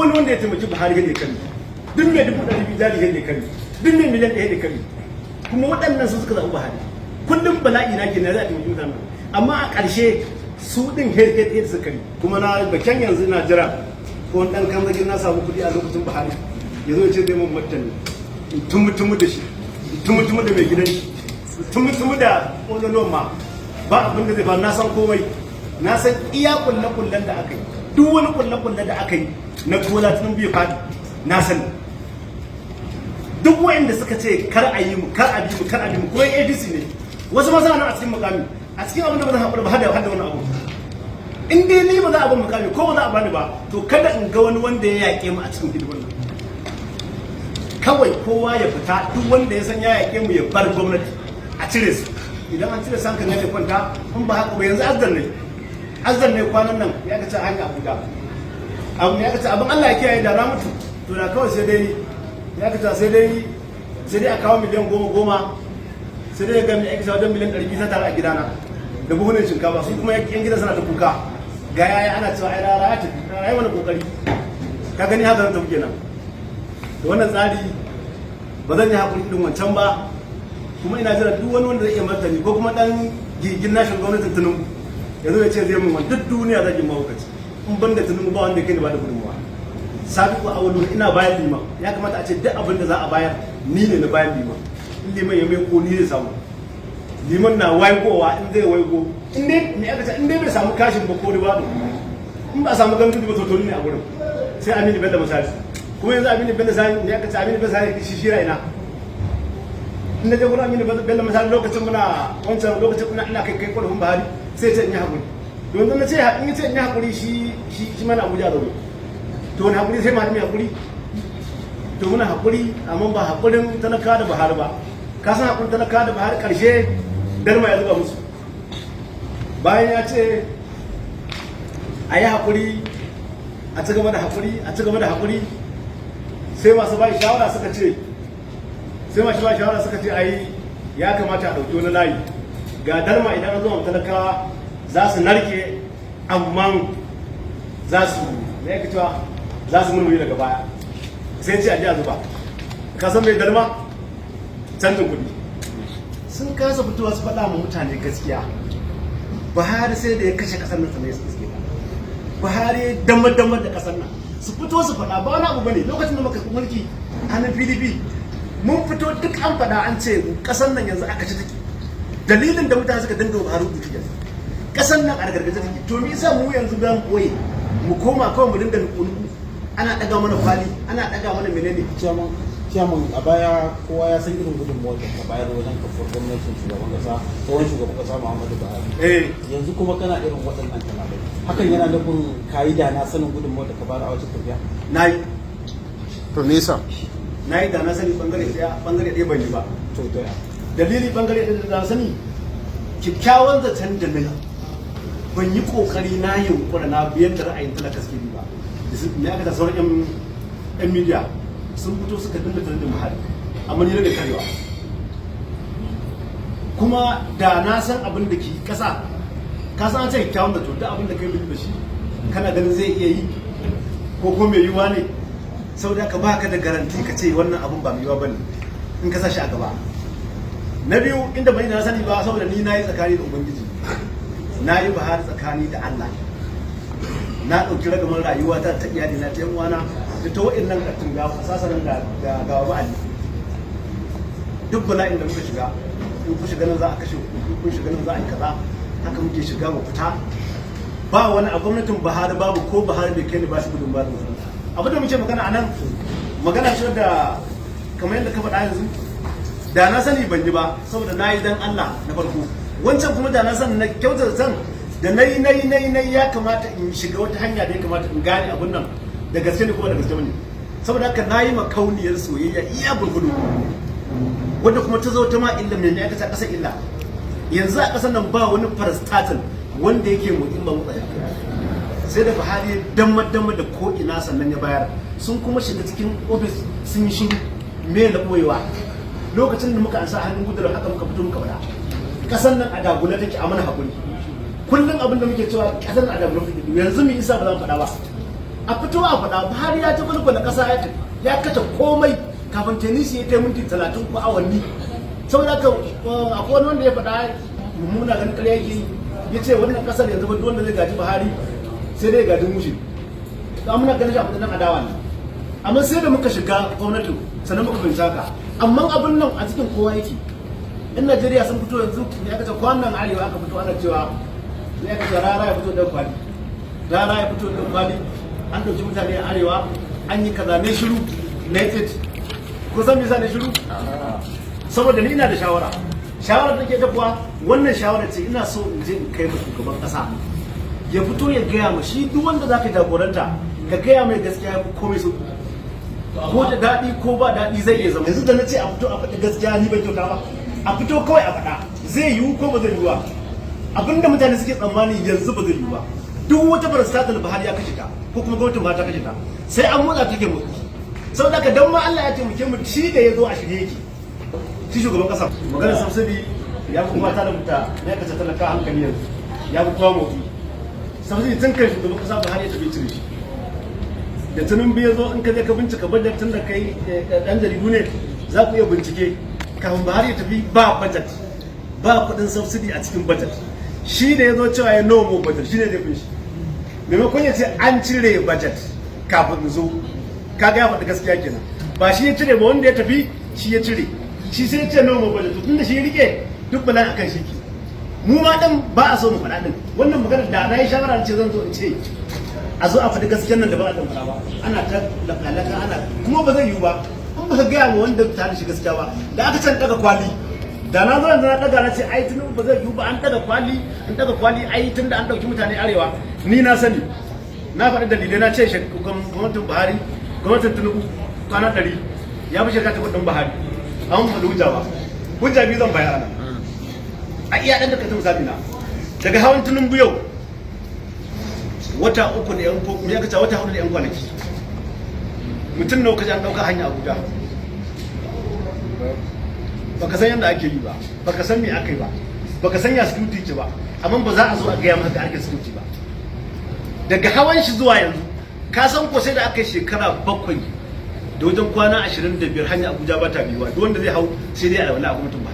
wani wanda ya taimaki Buhari ya kari, duk mai 200,000 jari ya kari, duk mai miliyan 1 ya kari, kuma waɗannan su suka zaɓi Buhari. Kullum bala'i na kenan za a taimaki mutane, amma a ƙarshe su ɗin head su kari. Kuma na bakin yanzu na jira ko wani ɗan kan zagin na samu kuɗi a lokacin Buhari ya zo ya ce zai mun martani tumu da shi, tumu da mai gidan shi, tumu da ƙololon ma ba abin da zai faru. Na san komai, na san iya kullen da aka yi, duk wani kullen da aka yi na tola tun bai faɗi na sani. Duk wa'anda suka ce kar a yi mu kar a bi mu kar a bi mu kuma APC ne, wasu masana nan a cikin mukami a cikin abin da ba zan haƙura ba hada wani abu. In dai ni ba za a ban mukami ko ba za a bani ba, to kada in ga wani wanda ya yaƙe mu a cikin hidimar nan. Kawai kowa ya fita, duk wanda ya san ya yaƙe mu ya bar gwamnati a cire su. Idan an cire sanka ne kwanta, in ba haka ba yanzu azzar ne kwanan nan ya kace hanya Abuja. Abu ya kace abin Allah ya kiyaye da na mutu, to da kawai sai dai ya kace sai dai a kawo miliyan 10 sai dai ga mai aiki wajen miliyan 200 tare a gidana da buhunan shinkafa, su kuma yan gidan suna ta kuka ga yaya ana cewa ai rara ya tafi ai wani kokari ka gani haka zan tafi kenan. Da wannan tsari ba zan yi hakuri irin wancan ba, kuma ina jira duk wani wanda zai iya martani ko kuma dan gigin nashin gwamnatin Tinubu ya zo ya ce zai mun wani duk duniya zai yi mahaukaci. In ban da Tinubu ba wanda ya kai ni ba da gudunmawa. Sabiku Awwalu ina bayan liman, ya kamata a ce duk abin da za a bayar ni ne na bayan liman. In liman ya mai ko ni zai samu, liman na waigowa in zai waigo in dai me aka ce in dai bai samu kashin ba ko riba in ba samu gangan ba to ne a gurin sai Aminu Bello misali. Kuma yanzu Aminu Bello sai ne aka ce Aminu Bello sai shi shira ina in da gurin Aminu Bello misali lokacin muna wancan lokacin ina kai kwalhun Buhari sai ce in yi hakuri, don na ce in ce in yi hakuri shi mana Abuja zaune, to wani hakuri sai ma mai hakuri. To muna hakuri amma ba hakurin talaka da Buhari ba. Ka san hakurin talaka da Buhari karshe Darma ya zuba musu, bayan ya ce a yi hakuri a ci gaba da hakuri sai masu ba shawara suka ce ai ya kamata a ɗauki wani layi ga Darma idan an zuwa talakawa za su narke amma za su murmuri daga baya, sai ce a ji a zuba. Ka san mai Darma canjin kuɗi sun kasa fitowa su faɗa ma mutane gaskiya. Buhari sai da ya kashe ƙasar nan sannan ya gaske ba. Buhari damar da ƙasar nan su fito su faɗa ba wani abu bane. Lokacin da muka mulki hannun PDP mun fito duk an faɗa an ce ƙasar nan yanzu aka ci take. Dalilin da mutane suka dinga Buhari rubutu yanzu ƙasar nan a gargaje take. To me yasa mu yanzu za mu koyi mu koma kawai mu dinga nuku ana ɗaga mana kwali ana ɗaga mana menene. Ciyaman a baya kowa ya san irin gudunmuwar da ka bayar wajen kafar gwamnatin shugaban kasa tsohon shugaban kasa Muhammadu Buhari. Yanzu kuma kana irin waɗannan kalabai, hakan yana nufin kayi da na sanin gudunmuwar da ka bayar a wajen tafiya? Na yi. To me yasa? Na yi da na sani bangare ɗaya ban yi ba. To ta ya? Dalili bangare ɗaya da na sani kyakkyawan zaton da na ban yi kokari na yunkura na biyar da ra'ayin talaka suke ba. Me aka ta sauran 'yan midiya sun fito suka dinga da Buhari amma ni da karewa. Kuma da na san abin da ke kasa, ka san an ce kyawun da to da abin da kai bin da shi kana ganin zai iya yi ko mai yiwuwa ne, saboda ka baka da garanti ka ce wannan abin ba mai yiwuwa bane in ka sa shi a gaba. Na biyu inda bai na sani ba, saboda ni na yi tsakani da Ubangiji, na yi Buhari tsakani da Allah, na ɗauki ragamar rayuwa ta iyali na ta yan uwana da ta wa'annan kattun ga sasanin da Baba Ali. Duk bala'in da muka shiga, in kun shiga nan za a kashe ku, in kun shiga nan za a yi kaza, haka muke shiga mu fita. Ba wani a gwamnatin Buhari babu ko Buhari bai kai ni ba shi gudun ba da abin da muke magana a nan magana ce da kamar yadda ka faɗa yanzu da na sani ban yi ba saboda na yi dan Allah na farko. Wancan kuma da na sani na kyautar zan da na yi ya kamata in shiga wata hanya da ya kamata in gane abin nan da gaske ne kuma da gaske ne. Saboda haka na yi makauniyar soyayya iya gurgudu wanda kuma ta zo ta ma illa mai ne aka ta ƙasar illa. Yanzu a ƙasar nan ba wani parastatal wanda yake motsin ba motsa sai da Buhari damma da ko ina sannan ya bayar. Sun kuma shiga cikin ofis sun yi shiru me na ɓoyewa. Lokacin da muka ansa hannun gudunar haka muka fito muka faɗa ƙasar nan a dagula take a mana haƙuri. Kullum abin da muke cewa ƙasar nan a dagula take yanzu mu isa ba za mu faɗa ba. a fito a faɗa Buhari ya ci gulgula ƙasa ya kace komai kafin tenisi ya kai minti 30 ko awanni. Saboda haka akwai wani wanda ya faɗa mummuna ganin ƙarya yake ya ce wannan ƙasar yanzu ba wanda zai gaji Buhari sai dai gaji mushi. Da muna ganin shi a matsayin adawa ne. Amma sai da muka shiga gwamnatin sannan muka bincika amma abin nan a cikin kowa yake. In Najeriya sun fito yanzu ya kace kwanan arewa aka fito ana cewa ya kace rara ya fito dan kwali. Rara ya fito dan kwali. An dauki mutane a arewa an yi kaza ne shiru united ko san me yasa ne shiru saboda ni ina da shawara da ke tafiya wannan shawara ce ina so in je in kai ma shugaban kasa ya fito ya gaya ma shi duk wanda zaka jagoranta ka gaya mai gaskiya ya komai so ko da daɗi ko ba daɗi zai iya zama yanzu da na ce a fito a faɗi gaskiya ni ban kyauta ba a fito kawai a faɗa zai yiwu ko ba zai yiwu ba abinda mutane suke tsammani yanzu ba zai yiwu ba duk wata barasta da Buhari ya kashe ta ko kuma gwamnatin ba ta kashe ta sai an motsa take motsi saboda haka dan ma Allah ya taimake mu shi da yazo a shirye yake shi shugaban kasa maganar subsidy ya kuma ta da muta ya kace talaka hankali yanzu ya fi kowa motsi subsidy tun kai shugaban kasa Buhari ya tafi cire shi da tunin bai zo in ka je ka bincika budget tun da kai dan jaridu ne za ku iya bincike kafin Buhari ya tafi ba budget ba kudin subsidy a cikin budget shi da yazo cewa ya no more budget shi ne zai fi shi maimakon ya ce an cire budget kafin zo kaga ya faɗi gaskiya kenan ba shi ya cire ba wanda ya tafi shi ya cire shi sai ya ce no more budget tunda shi ya rike duk balan akan shi ke mu ma dan ba a so mu faɗa din wannan magana da na yi shawara ce zan zo in ce a zo a faɗi gaskiyar nan da ba a dan faɗa ba ana ta lalaka ana kuma ba zai yiwu ba an ba ka gaya ma wanda ta da shi gaskiya ba da aka can daga kwali da na zo yanzu na daga na ce ai tun ba zai yiwu ba an daga kwali ai tun da an dauki mutane arewa ni na sani na faɗi dalilai na ce gwamnatin Buhari gwamnatin Tinubu kwana 100 ya fi shekara ta kudin Buhari an faɗi hujja ba hujja biyu zan bayar a iya ɗan da ka misali na daga hawan Tinubu yau wata 3 da yan ko ya kace wata 4 da yan kwanaki mutum nawa kaje an dauka hanya Abuja baka san yadda ake yi ba baka san me aka yi ba baka san ya security ce ba amma ba za a zo a gaya maka ake security ba daga hawan shi zuwa yanzu ka san ko sai da aka yi shekara 7 da wajen kwana 25 hanya Abuja ba ta biyuwa duk wanda zai hau sai dai a wani abu mutum ba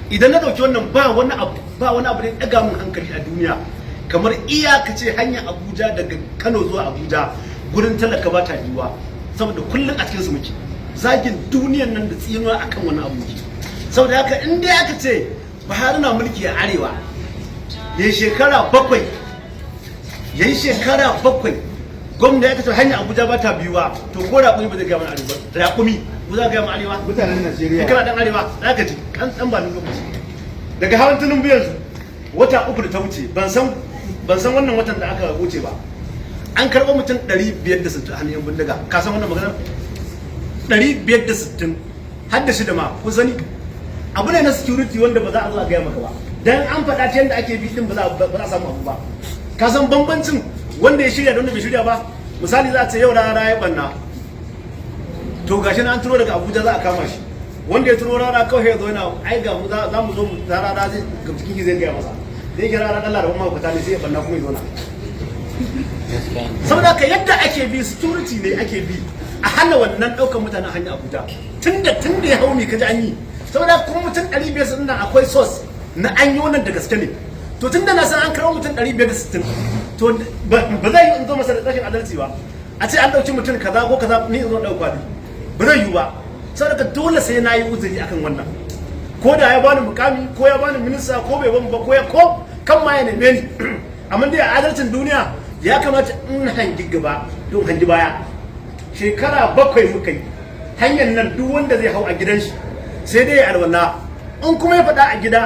idan na dauki wannan ba wani abu da ya daga mun hankali a duniya kamar iyaka ce hanya Abuja daga Kano zuwa Abuja gurin talaka ba ta biyuwa saboda kullun a cikin su muke zagin duniyan nan da tsinuwa akan wani abu ne saboda haka in dai aka ce Buhari na mulki a arewa yayi shekara 7 gwamnati ya kace hanya Abuja ba ta biyuwa to ko raƙumi ba zai ga mana arewa raƙumi ko za ga mana arewa mutanen Najeriya kana dan arewa zaka ji kan dan ba nan lokaci daga hawan Tinubu yanzu wata 3 da ta wuce ban san wannan watan da aka wuce ba an karɓo mutum 560 hannun yan bindiga ka san wannan magana 560 har da shi da ma kun sani abu ne na security wanda ba za a zo a gaya maka ba dan an faɗa ta yadda ake bi din ba za a samu abu ba ka san bambancin wanda ya shirya da wanda bai shirya ba misali za a ce yau rana ya banna to gashi na an turo daga Abuja za a kama shi wanda ya turo rana kawai ya zo yana ai ga mu za mu zo mu rana zai ga cikin zai gaya masa da yake rana Allah da kuma ku ne sai ya banna kuma ya zo na saboda ka yadda ake bi security ne ake bi a hana wannan ɗaukar mutanen hanyar Abuja tunda ya hau ne kaji an yi saboda kuma mutum 560 nan akwai source na an yi wannan da gaske ne to tunda na san an karo mutum 560 to ba zai yi in zo masa da rashin adalci ba a ce an ɗauki mutum kaza ko kaza ni in zo ɗauka ne ba zai yi ba saboda dole sai na yi uzuri akan wannan ko da ya bani mukami ko ya bani minista ko bai bani ba ko kan ma ya neme ni amma dai a adalcin duniya ya kamata in hangi gaba don hangi baya shekara 7 muka yi hanyar nan duk wanda zai hau a gidan shi sai dai ya alwala in kuma ya faɗa a gida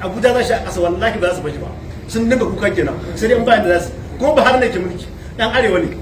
Abuja za shi a ƙasa wallahi ba za su bashi ba sun dinga kuka kenan sai dai in bayan da za su kuma Buhari ne ke mulki dan arewa ne